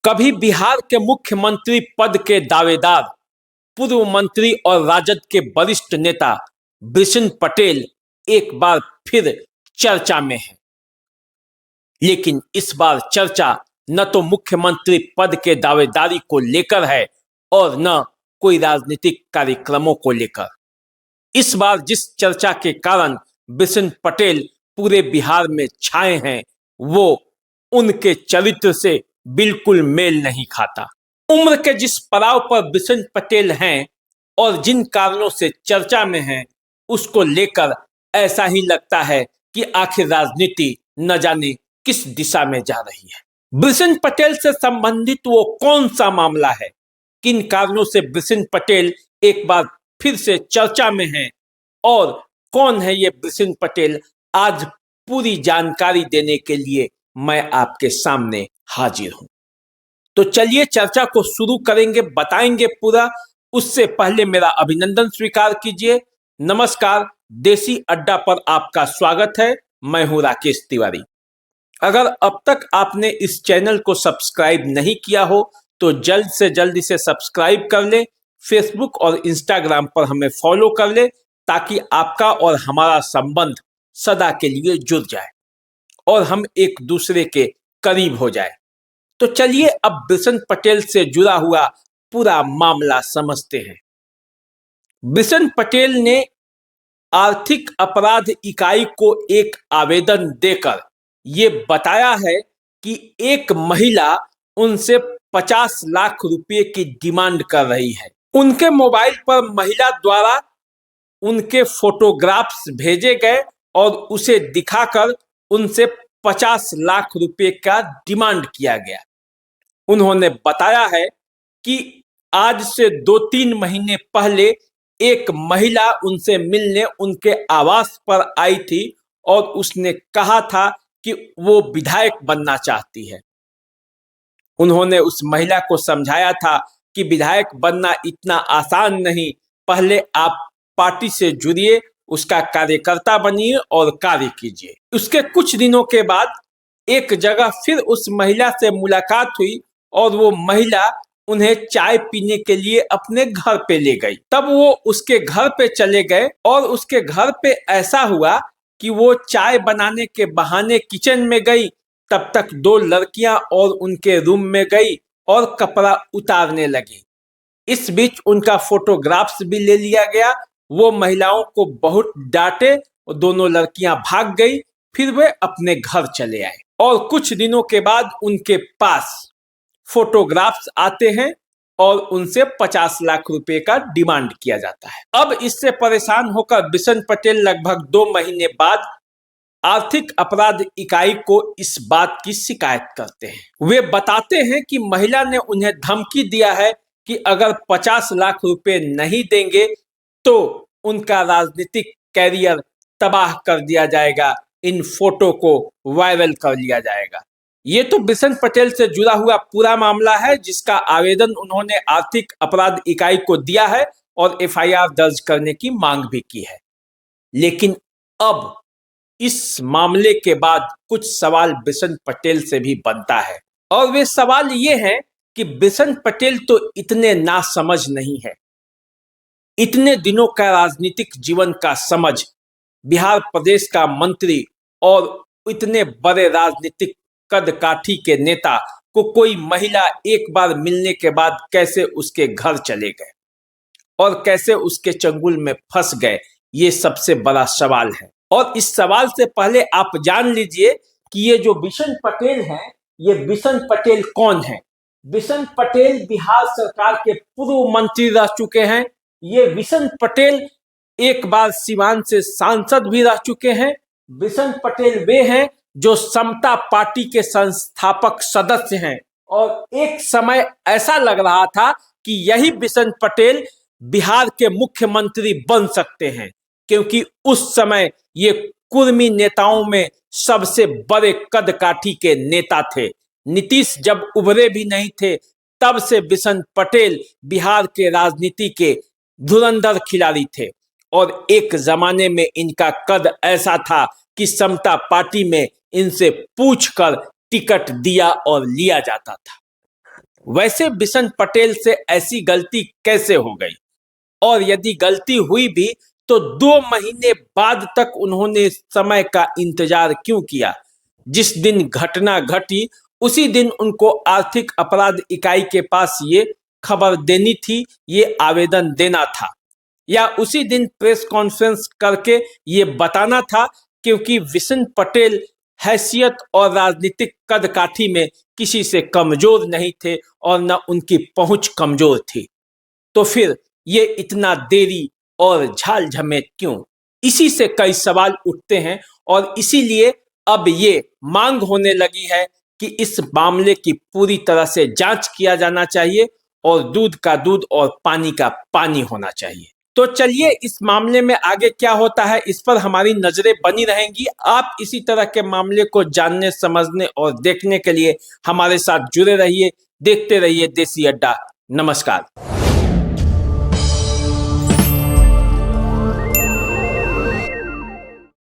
कभी बिहार के मुख्यमंत्री पद के दावेदार पूर्व मंत्री और राजद के वरिष्ठ नेता बिशन पटेल एक बार फिर चर्चा में है। लेकिन इस बार चर्चा न तो मुख्यमंत्री पद के दावेदारी को लेकर है और न कोई राजनीतिक कार्यक्रमों को लेकर। इस बार जिस चर्चा के कारण बिशन पटेल पूरे बिहार में छाए हैं वो उनके चरित्र से बिल्कुल मेल नहीं खाता। उम्र के जिस पड़ाव पर बिशन पटेल हैं और जिन कारणों से चर्चा में हैं उसको लेकर ऐसा ही लगता है कि आखिर राजनीति न जाने किस दिशा में जा रही है। बिशन पटेल से संबंधित वो कौन सा मामला है, किन कारणों से बिशन पटेल एक बार फिर से चर्चा में हैं और कौन है ये बिशन पटेल, आज पूरी जानकारी देने के लिए मैं आपके सामने हाजिर हूं। तो चलिए चर्चा को शुरू करेंगे, बताएंगे पूरा। उससे पहले मेरा अभिनंदन स्वीकार कीजिए। नमस्कार, देसी अड्डा पर आपका स्वागत है। मैं हूं राकेश तिवारी। अगर अब तक आपने इस चैनल को सब्सक्राइब नहीं किया हो तो जल्द से जल्द इसे सब्सक्राइब कर ले। फेसबुक और इंस्टाग्राम पर हमें फॉलो कर ले ताकि आपका और हमारा संबंध सदा के लिए जुड़ जाए और हम एक दूसरे के करीब हो जाए। तो चलिए अब बिशन पटेल से जुड़ा हुआ पूरा मामला समझते हैं। बिशन पटेल ने आर्थिक अपराध इकाई को एक आवेदन देकर ये बताया है कि एक महिला उनसे 50 लाख रुपए की डिमांड कर रही है। उनके मोबाइल पर महिला द्वारा उनके फोटोग्राफ्स भेजे गए और उसे दिखाकर उनसे 50 लाख रुपए का डिमांड किया गया। उन्होंने बताया है कि आज से 2-3 महीने पहले एक महिला उनसे मिलने उनके आवास पर आई थी और उसने कहा था कि वो विधायक बनना चाहती है। उन्होंने उस महिला को समझाया था कि विधायक बनना इतना आसान नहीं, पहले आप पार्टी से जुड़िए, उसका कार्यकर्ता बनिए और कार्य कीजिए। उसके कुछ दिनों के बाद एक जगह फिर उस महिला से मुलाकात हुई और वो महिला उन्हें चाय पीने के लिए अपने घर पे ले गई। तब वो उसके घर पे चले गए और उसके घर पे ऐसा हुआ कि वो चाय बनाने के बहाने किचन में गई। तब तक 2 लड़कियां और उनके रूम में गई और कपड़ा उतारने लगी। इस बीच उनका फोटोग्राफ्स भी ले लिया गया। वो महिलाओं को बहुत डांटे और दोनों लड़कियां भाग गई। फिर वे अपने घर चले आए और कुछ दिनों के बाद उनके पास फोटोग्राफ्स आते हैं और उनसे 50 लाख रुपए का डिमांड किया जाता है। अब इससे परेशान होकर बिशन पटेल लगभग 2 महीने बाद आर्थिक अपराध इकाई को इस बात की शिकायत करते हैं। वे बताते हैं कि महिला ने उन्हें धमकी दिया है कि अगर 50 लाख रुपए नहीं देंगे तो उनका राजनीतिक कैरियर तबाह कर दिया जाएगा, इन फोटो को वायरल कर लिया जाएगा। ये तो बिशन पटेल से जुड़ा हुआ पूरा मामला है जिसका आवेदन उन्होंने आर्थिक अपराध इकाई को दिया है और एफआईआर दर्ज करने की मांग भी की है। लेकिन अब इस मामले के बाद कुछ सवाल बिशन पटेल से भी बनता है और वे सवाल ये हैं कि बिशन पटेल तो इतने नासमझ नहीं है। इतने दिनों का राजनीतिक जीवन का समझ, बिहार प्रदेश का मंत्री और इतने बड़े राजनीतिक कद काठी के नेता को कोई महिला एक बार मिलने के बाद कैसे उसके घर चले गए और कैसे उसके चंगुल में फंस गए, ये सबसे बड़ा सवाल है। और इस सवाल से पहले आप जान लीजिए कि ये जो बिशन पटेल हैं, ये बिशन पटेल कौन है। बिशन पटेल बिहार सरकार के पूर्व मंत्री रह चुके हैं। ये बिशन पटेल एक बार सीवान से सांसद भी रह चुके हैं। बिशन पटेल वे हैं जो समता पार्टी के संस्थापक सदस्य हैं और एक समय ऐसा लग रहा था कि यही बिशन पटेल बिहार के मुख्यमंत्री बन सकते हैं, क्योंकि उस समय ये कुर्मी नेताओं में सबसे बड़े कद काठी के नेता थे। नीतीश जब उभरे भी नहीं थे तब से बिशन पटेल बिहार के राजनीति के धुरंधर खिलाड़ी थे और एक जमाने में इनका कद ऐसा था कि समता पार्टी में इनसे पूछकर टिकट दिया और लिया जाता था। वैसे बिशन पटेल से ऐसी गलती कैसे हो गई, और यदि गलती हुई भी तो 2 महीने बाद तक उन्होंने समय का इंतजार क्यों किया। जिस दिन घटना घटी उसी दिन उनको आर्थिक अपराध इकाई के पास ये खबर देनी थी, ये आवेदन देना था, या उसी दिन प्रेस कॉन्फ्रेंस करके ये बताना था, क्योंकि बिशन पटेल हैसियत और राजनीतिक कदकाठी में किसी से कमजोर नहीं थे और न उनकी पहुंच कमजोर थी। तो फिर ये इतना देरी और झाल झमेट क्यों? इसी से कई सवाल उठते हैं और इसीलिए अब ये मांग होने लगी है कि इस मामले की पूरी तरह से जांच किया जाना चाहिए और दूध का दूध और पानी का पानी होना चाहिए। तो चलिए, इस मामले में आगे क्या होता है इस पर हमारी नजरें बनी रहेंगी। आप इसी तरह के मामले को जानने, समझने और देखने के लिए हमारे साथ जुड़े रहिए, देखते रहिए देसी अड्डा। नमस्कार।